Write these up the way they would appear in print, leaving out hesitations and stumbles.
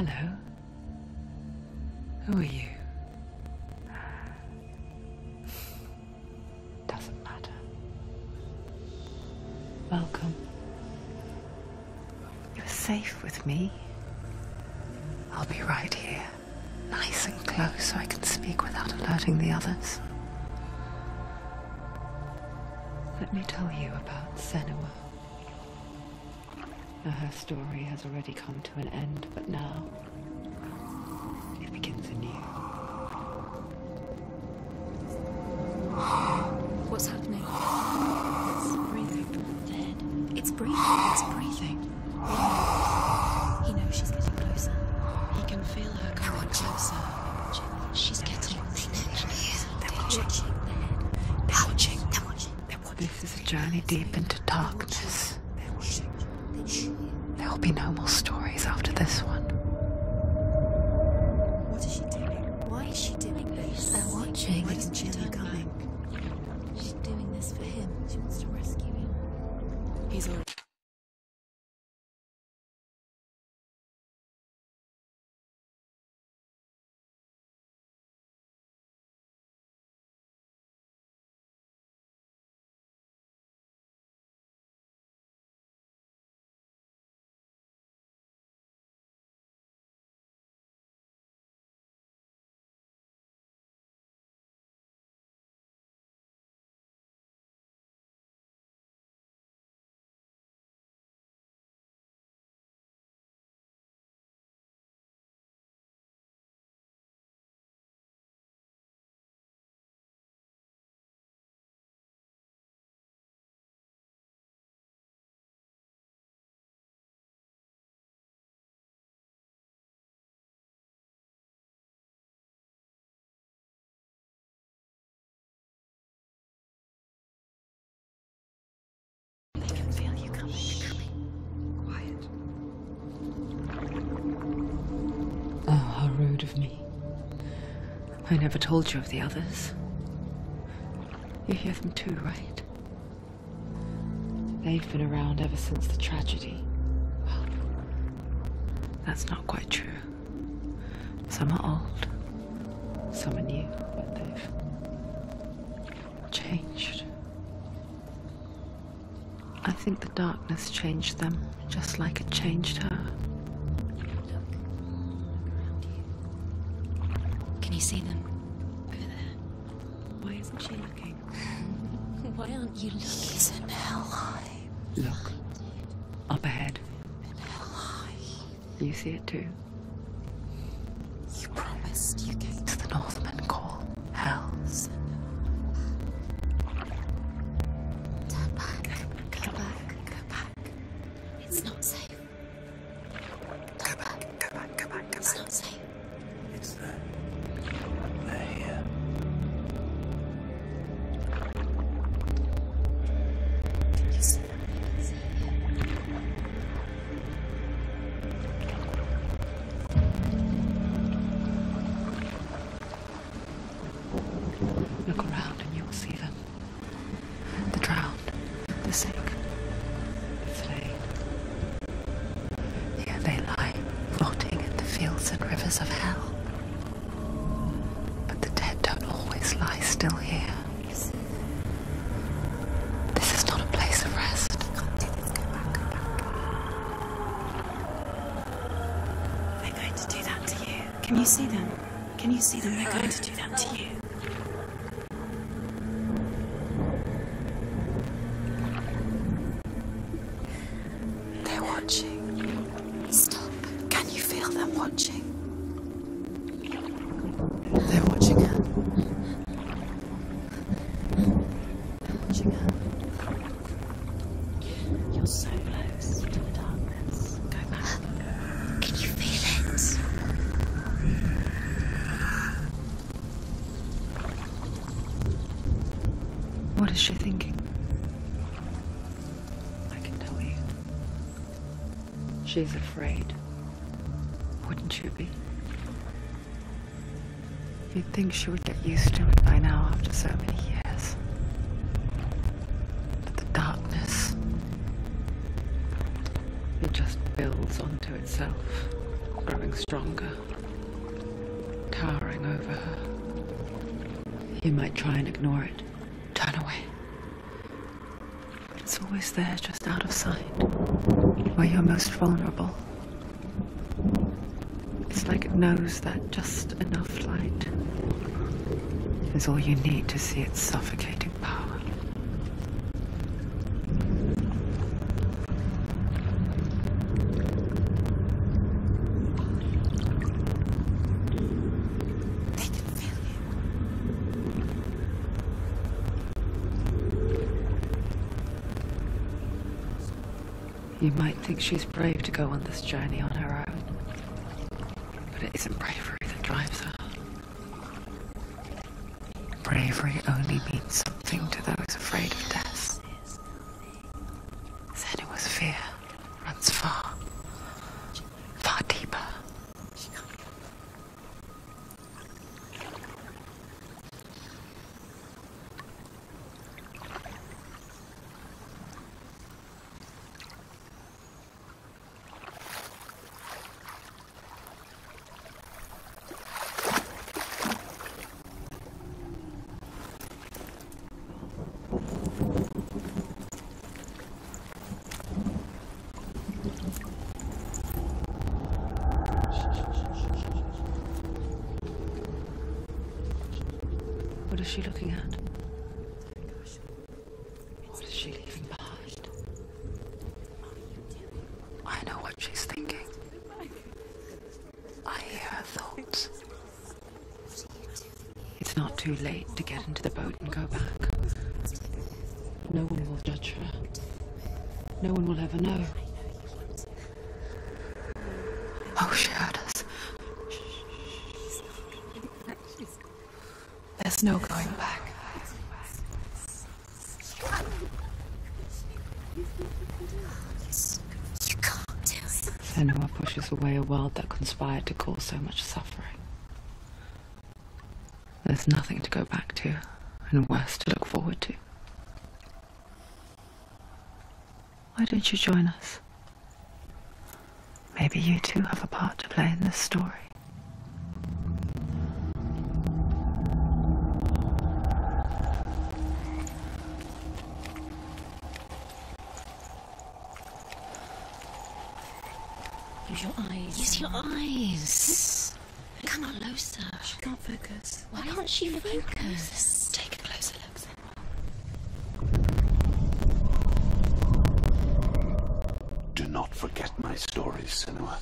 Hello. Who are you? Doesn't matter. Welcome. You're safe with me. I'll be right here, nice and close so I can speak without alerting the others. Let me tell you about Senua. Her story has already come to an end, but now it begins anew. What's happening? It's breathing. Dead. It's breathing. It's breathing. He knows she's getting closer. He can feel her coming closer. She's getting closer. They're watching. They're watching. They're watching. This is a journey deep into darkness. There will be no more stories after this one. What is she doing? Why is she doing this? They're watching. Why doesn't she feel you coming? She's doing this for him. She wants to rescue him. He's already... Rude of me. I never told you of the others. You hear them too, right? They've been around ever since the tragedy. Well, that's not quite true. Some are old, some are new, but they've changed. I think the darkness changed them, just like it changed her. Can you see them? Over there. Why isn't she looking? Why aren't you looking? He's in hell high. Look. Up ahead. In hell high. You see it too? You promised you came to the Northmen call hell. Turn back. Go back. Go back. It's not safe. Go back. Go back. Go back. It's not safe. It's there. They're here. You see them? You can see Look around and you will see them. The drowned, the sick, the slain. Here they lie, rotting in the fields and rivers of hell. But the dead don't always lie still here. This is not a place of rest. They're going to do that to you. Can you see them? Can you see them? They're going to do that to you. They're watching. Stop. Can you feel them watching? They're watching her. They're watching her. You're so close to the darkness. Go back. Can you feel it? What is she thinking? I can tell you. She's afraid. Wouldn't you be? You'd think she would get used to it by now after so many years. But the darkness, it just builds onto itself. growing stronger, towering over her. You might try and ignore it, turn away. But it's always there, just out of sight, where you're most vulnerable. It's like it knows that just enough light is all you need to see its suffocating power. You might think she's brave to go on this journey on her own, but it isn't bravery that drives her. Bravery only means something to those afraid of death. Senua's fear runs far, far deeper. What is she looking at? What is she leaving behind? I know what she's thinking. I hear her thoughts. It's not too late to get into the boat and go back. No one will judge her. No one will ever know. Oh, she heard us. There's no going back. You can't do it. Senua pushes away a world that conspired to cause so much suffering. There's nothing to go back to, and worse to look forward to. Why don't you join us? Maybe you too have a part to play in this story. Use your eyes. Use your eyes. Come closer. She can't focus. Why can't she focus? Take a closer look. Do not forget my stories, Senua,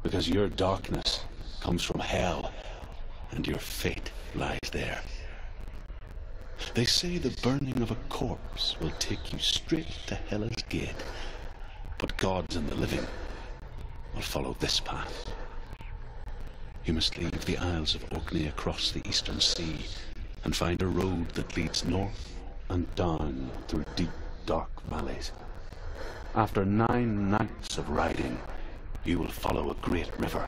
because your darkness comes from hell, and your fate lies there. They say the burning of a corpse will take you straight to Hela's gate, but gods and the living will follow this path. You must leave the Isles of Orkney across the eastern sea and find a road that leads north and down through deep, dark valleys. After 9 nights of riding, you will follow a great river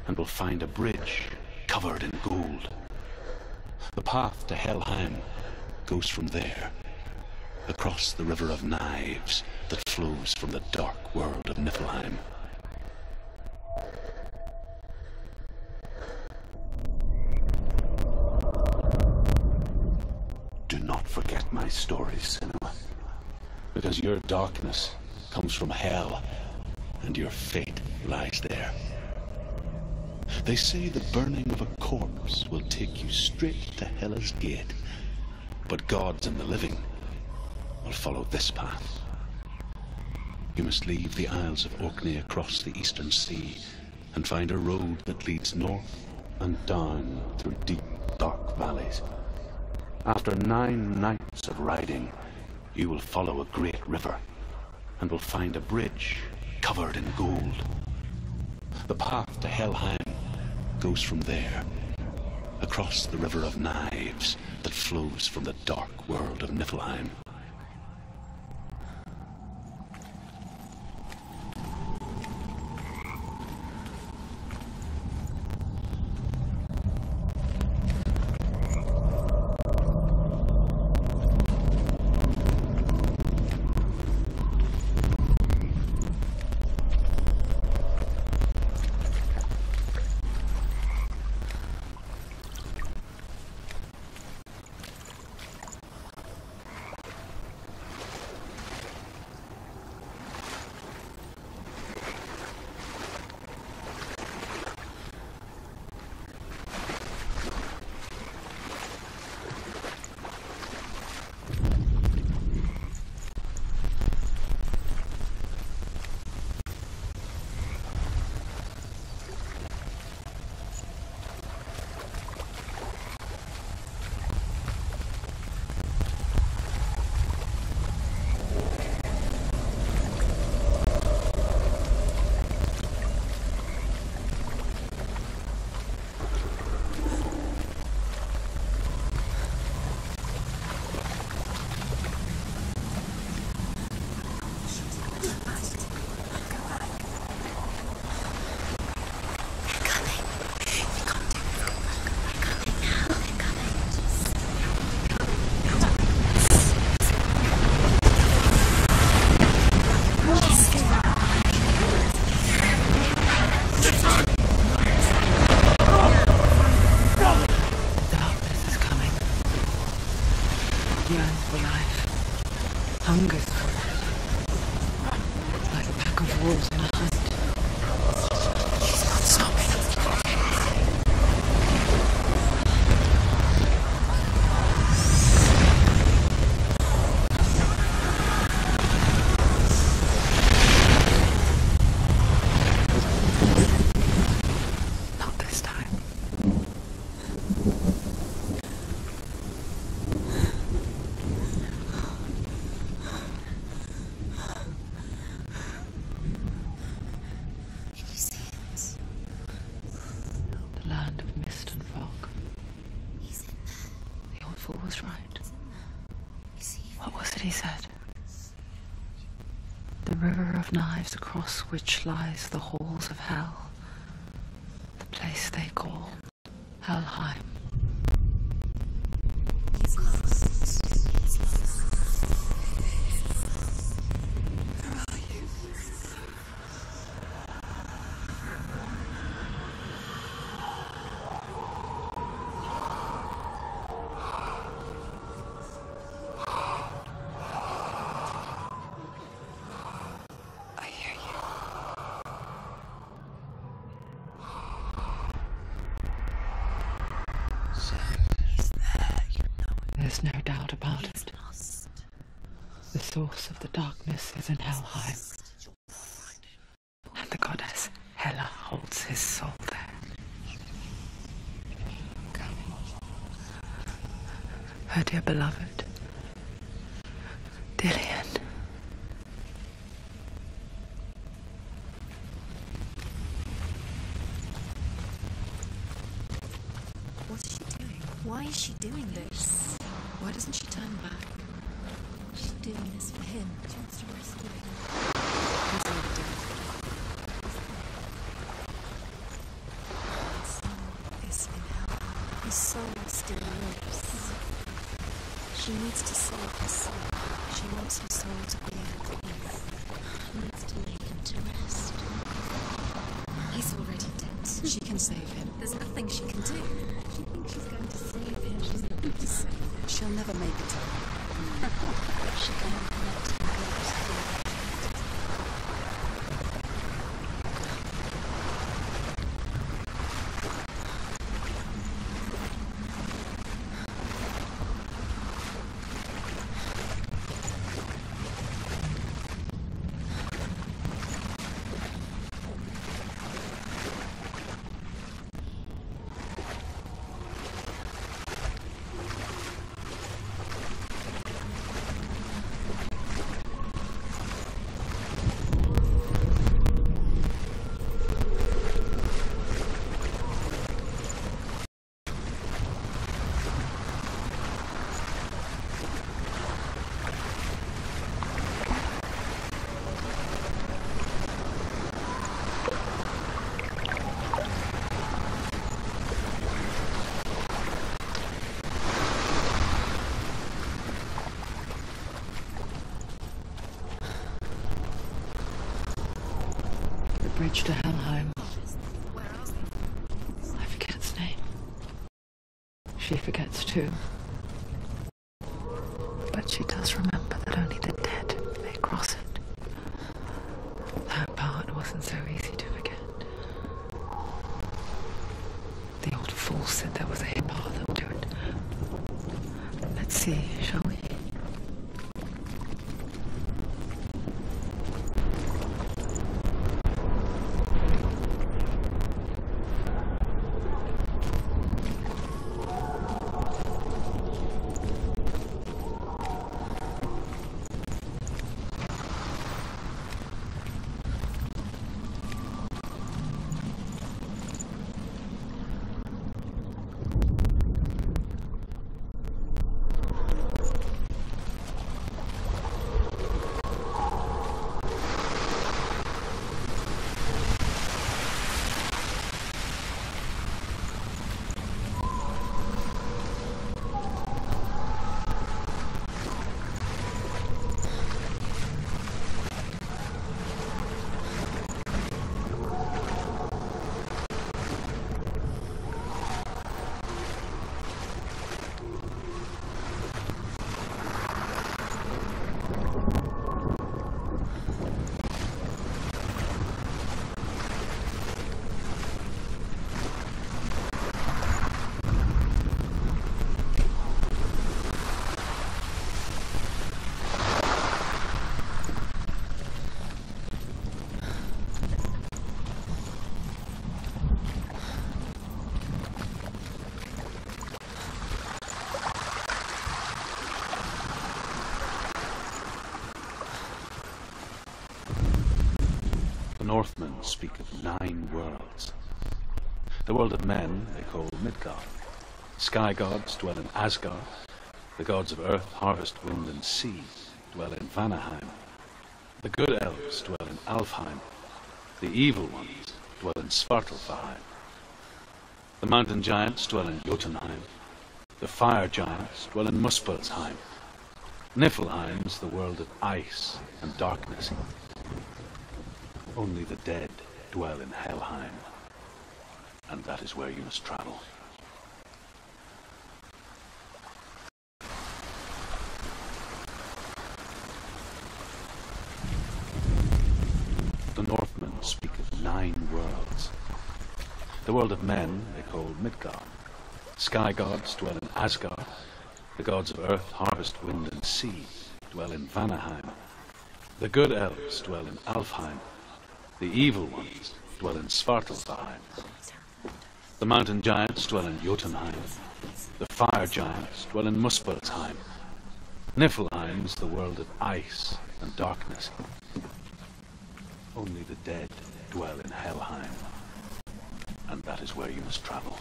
and will find a bridge covered in gold. The path to Helheim goes from there, across the river of knives that flows from the dark world of Niflheim. Do not forget my stories, Senua, because your darkness comes from hell, and your fate lies there. They say the burning of a corpse will take you straight to Hela's gate, but gods and the living will follow this path. You must leave the Isles of Orkney across the eastern sea and find a road that leads north and down through deep, dark valleys. After 9 nights of riding, you will follow a great river and will find a bridge covered in gold. The path to Helheim goes from there, across the river of knives that flows from the dark world of Niflheim. yearns for life, hungers for it, like a pack of wolves on a hunt. He's not stopping. Not this time. Can you see it? The land of mist and fog. He's in there. The old fool was right. Is he? What was it he said? The river of knives across which lies the halls of hell. The place they call Helheim. He's lost. He's lost. Where are you? I hear you. He's there, you know it. There's no doubt about He's it. lost. The source of the darkness is in Helheim, and the goddess Hela holds his soul there. Her dear beloved, Dillian. What is she doing? Why is she doing this? Why doesn't she turn back? She's doing this for him. She wants to rescue him. He's already dead. His soul is in hell. His soul still lives. She needs to save his soul. She wants her soul to be at peace. She needs to lay him to rest. He's already dead. She can save him. There's nothing she can do. She thinks she's going to save him. She's not going to save him. She'll never make it. She can let him go to the Bridge to Helheim. I forget its name. She forgets too. But she does remember that only the dead may cross it. That part wasn't so easy to forget. The old fool said there was a hidden path up to it. Let's see, shall we? Northmen speak of 9 worlds. The world of men they call Midgard. Sky gods dwell in Asgard. The gods of earth, harvest, wind, and sea dwell in Vanaheim. The good elves dwell in Alfheim. The evil ones dwell in Svartalfheim. The mountain giants dwell in Jotunheim. The fire giants dwell in Muspelheim. Niflheim's the world of ice and darkness. Only the dead dwell in Helheim, and that is where you must travel. The Northmen speak of 9 worlds. The world of men they call Midgard. Sky gods dwell in Asgard. The gods of earth, harvest, wind, and sea dwell in Vanaheim. The good elves dwell in Alfheim. The evil ones dwell in Svartalfheim. The mountain giants dwell in Jotunheim. The fire giants dwell in Muspelheim. Niflheim's the world of ice and darkness. Only the dead dwell in Helheim, and that is where you must travel.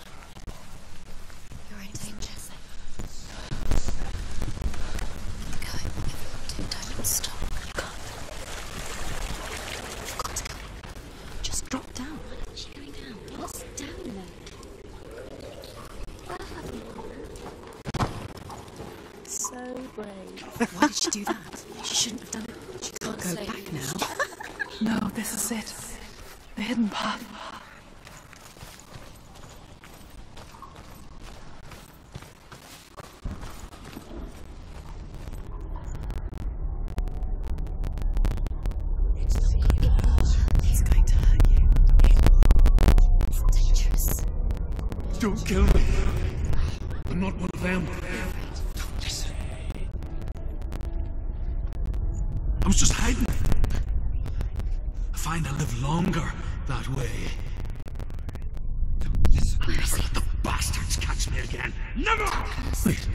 You're in danger. Go. Don't stop. You can't. You've got to go. Just drop down. Why aren't you going down? What's down there? So brave. Why did she do that? She shouldn't have done it. She can't go back now. No, this is it. The hidden path. He's going to hurt you. It's dangerous. Don't kill me. I'm not one of them. Listen. I was just hiding. I find I live longer that way. I'll never let the bastards catch me again. Never! Wait.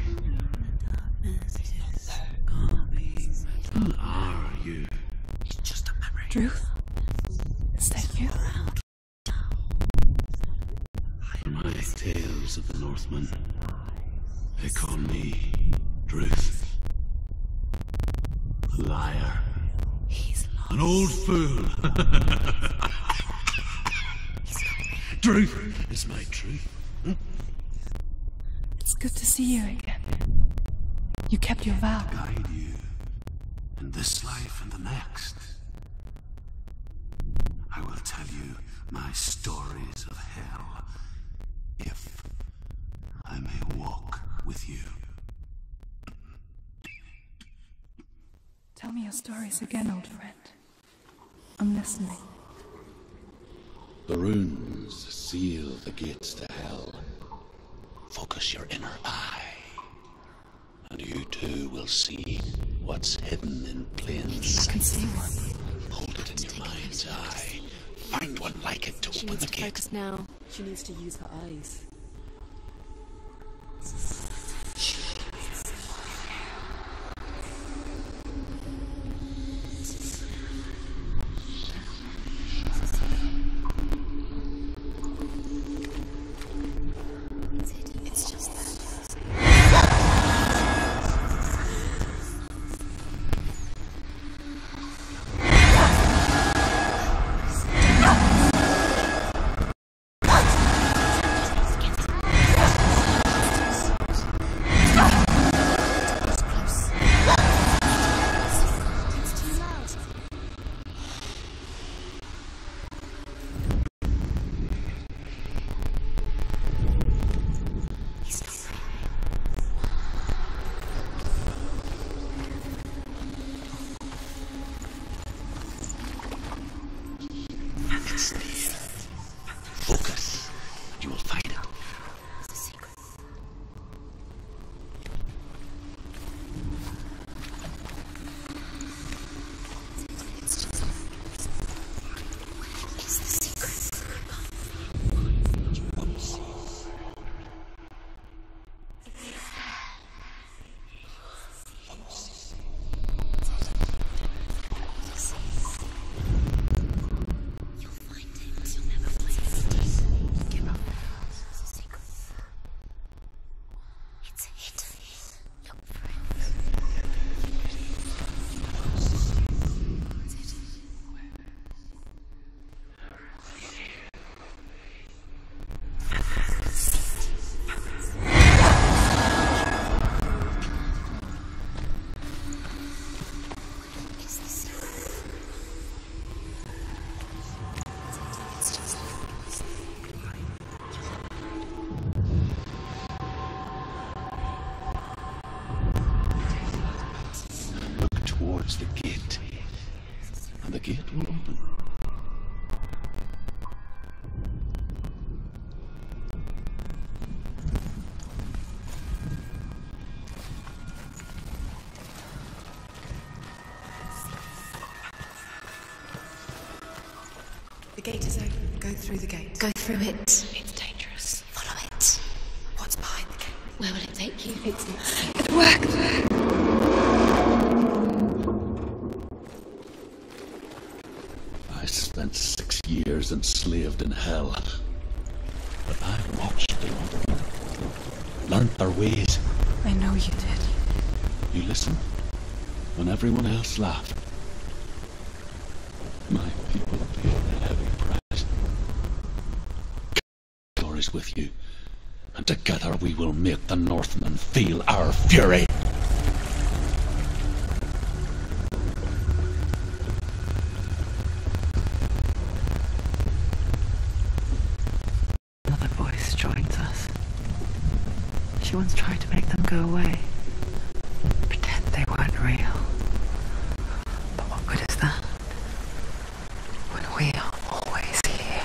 Who are you? It's just a memory. Truth? Is that you? My tales of the Northmen. They call me Druth. A liar. He's lost. An old fool. Truth is my truth. It's good to see you again. You kept your vow. Guide you in this life and the next. I will tell you my stories of hell, if I may walk with you. Tell me your stories again, old friend. I'm listening. The runes seal the gates to hell. Focus your inner eye, and you too will see what's hidden in plain I sight. can see one. Hold it in your mind's eye. Find one like it to She open needs the to gate. focus now. She needs to use her eyes. It's just that. gate will open. The gate is open. Go through the gate. Go through it. It's dangerous. Follow it. What's behind the gate? Where will it take you? It's not safe. It worked. I spent 6 years enslaved in hell. But I watched the lot of them. Learned their ways. I know you did. You listened when everyone else laughed. My people paid a heavy price. Stories with you, and together we will make the Northmen feel our fury. Another voice joins us. She once tried to make them go away. Pretend they weren't real. But what good is that? When we are always here.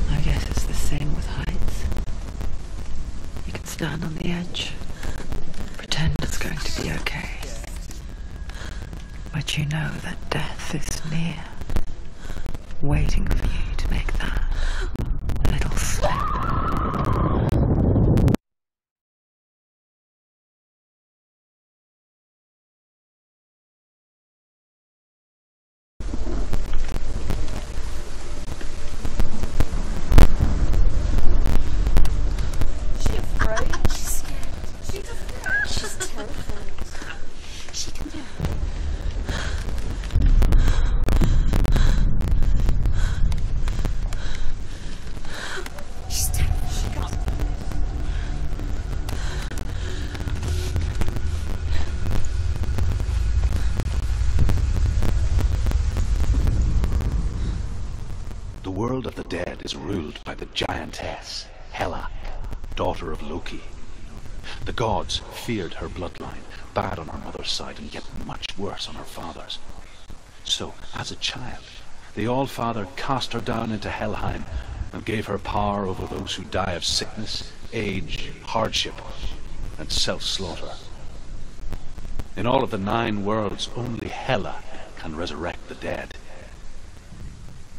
I guess it's the same with heights. You can stand on the edge, pretend it's going to be okay. But you know that death is near, waiting for you to make that little slip. She's terrified. She can do it. She's terrified. She got it. The world of the dead is ruled by the giantess, Hela, daughter of Loki. The gods feared her bloodline, bad on her mother's side and yet much worse on her father's. So, as a child, the All-Father cast her down into Helheim and gave her power over those who die of sickness, age, hardship, and self-slaughter. In all of the 9 worlds, only Hela can resurrect the dead.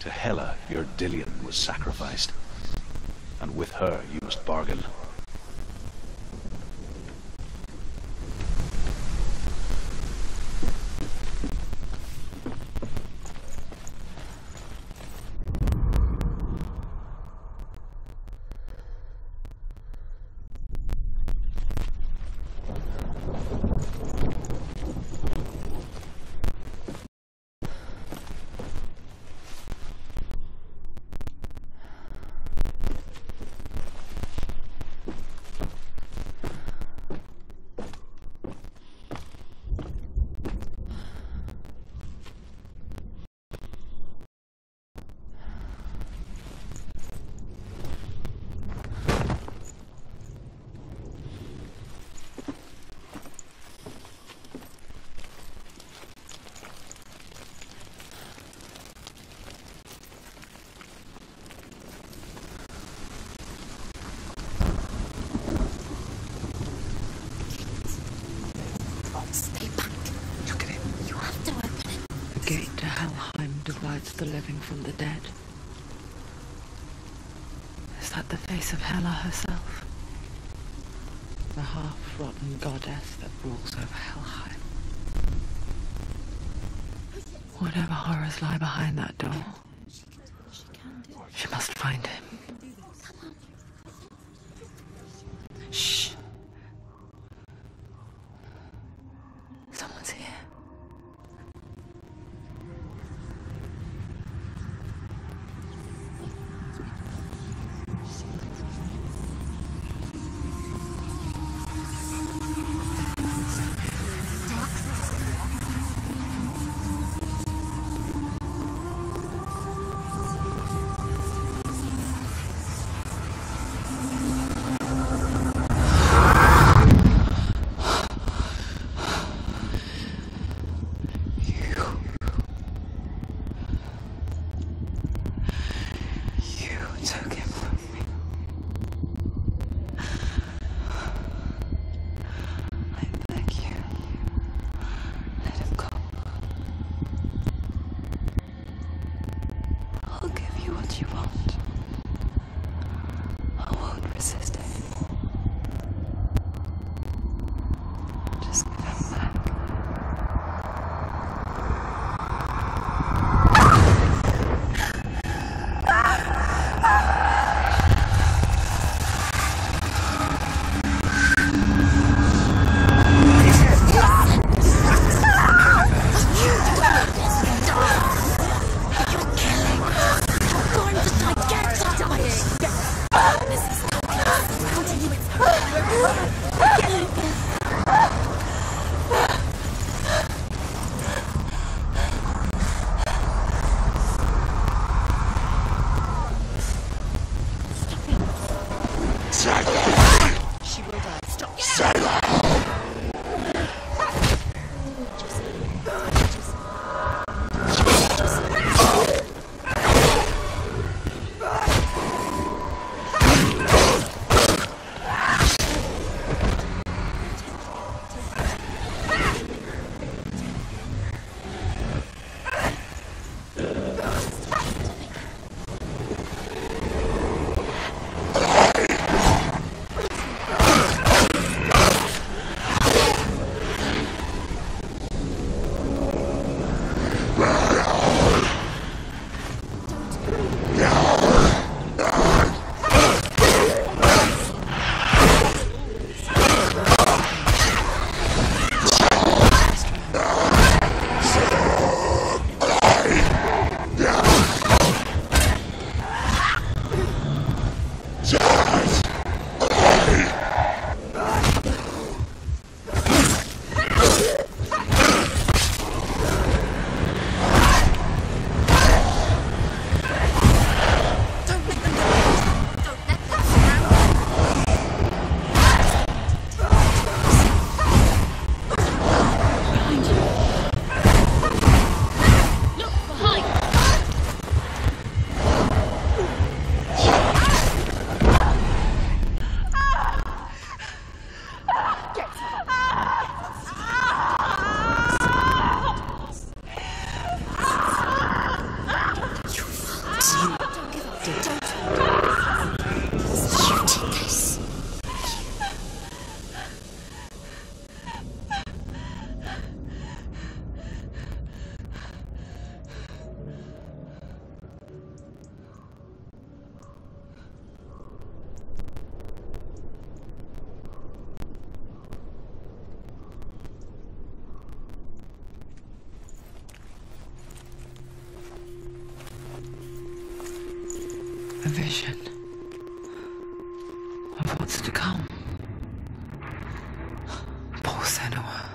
To Hela, your Dillion was sacrificed, and with her you must bargain. Stay back. Look at it. You have to open it. The gate to Helheim divides the living from the dead. Is that the face of Hela herself? The half-rotten goddess that rules over Helheim. Whatever horrors lie behind that door, she must find him. Shh. Someone's here. a vision of what's to come. Poor Senua.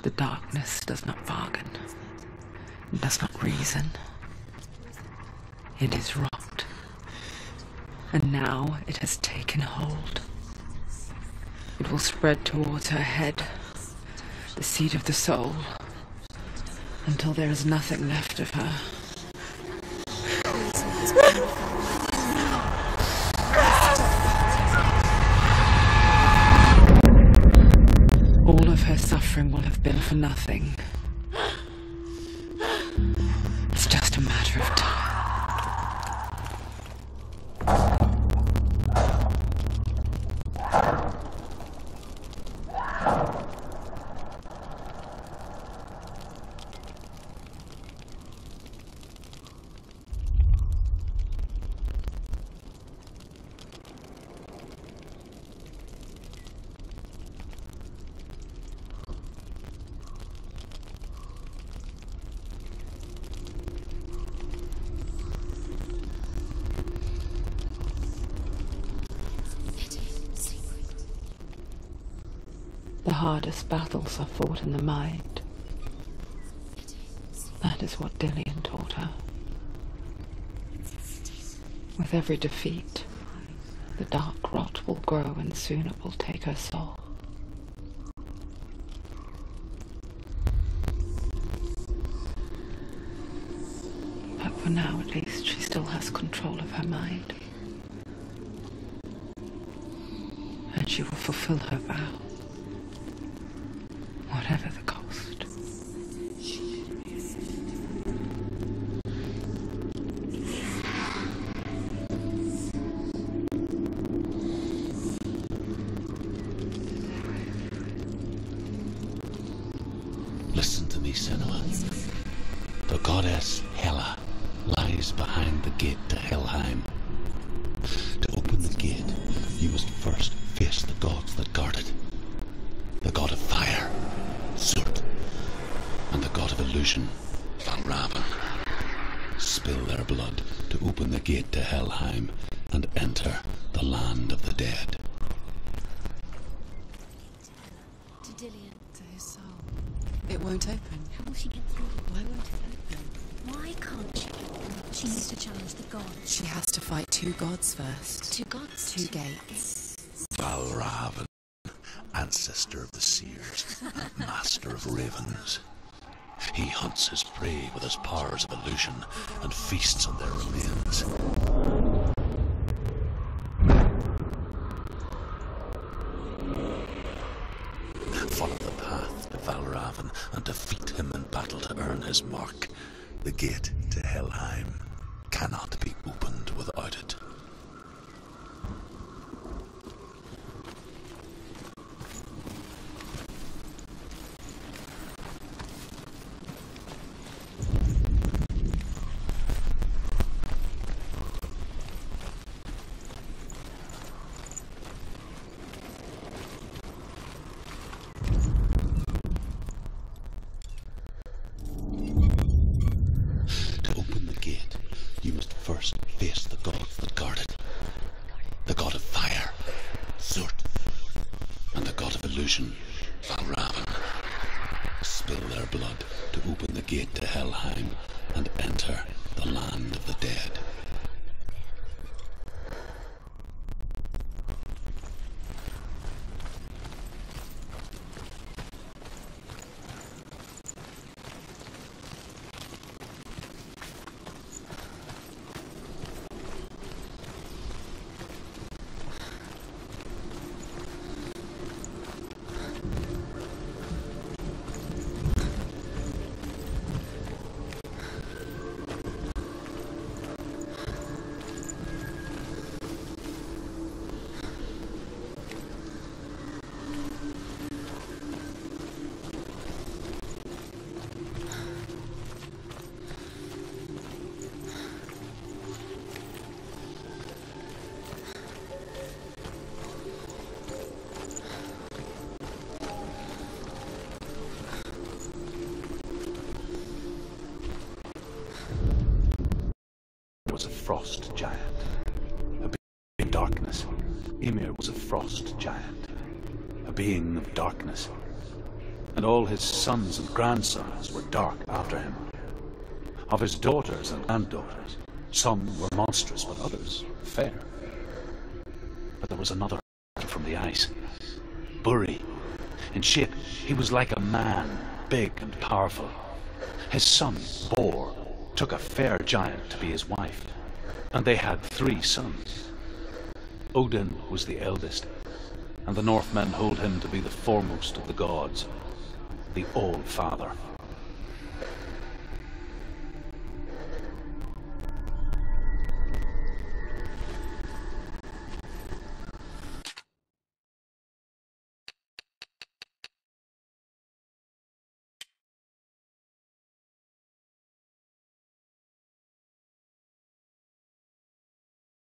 The darkness does not bargain. It does not reason. It is rot. And now it has taken hold. It will spread towards her head, the seat of the soul, until there is nothing left of her. All of her suffering will have been for nothing. It's just a matter of time. The hardest battles are fought in the mind. That is what Dillian taught her. With every defeat, the dark rot will grow and soon it will take her soul. But for now, at least, she still has control of her mind. And she will fulfill her vow. Whatever the cost. Listen to me, Senua. The goddess Hela lies behind the gate to Helheim. To open the gate, you must first face the gods that guard it. The god of fire, Surt, and the god of illusion, Valravan. Spill their blood to open the gate to Helheim and enter the land of the dead. To Dillian. To his soul. It won't open. How will she get through? Why won't it open? Why can't she? She needs to challenge the gods. She has to fight two gods first. Two gods? Two gates. Valravan, ancestor of the seers and master of ravens. He hunts his prey with his powers of illusion and feasts on their remains. Follow the path to Valravan and defeat him in battle to earn his mark. The gate to Helheim cannot be opened without it. You must first face the gods that guard it. The god of fire, Surt, and the god of illusion, Valravan. Spill their blood to open the gate to Helheim and enter the land of the dead. frost giant. A being of darkness. Ymir was a frost giant. A being of darkness. And all his sons and grandsons were dark after him. Of his daughters and granddaughters, some were monstrous, but others fair. But there was another from the ice. Buri. In shape, he was like a man, big and powerful. His son, Bor, took a fair giant to be his wife, and they had 3 sons. Odin was the eldest, and the Northmen hold him to be the foremost of the gods, the All-Father.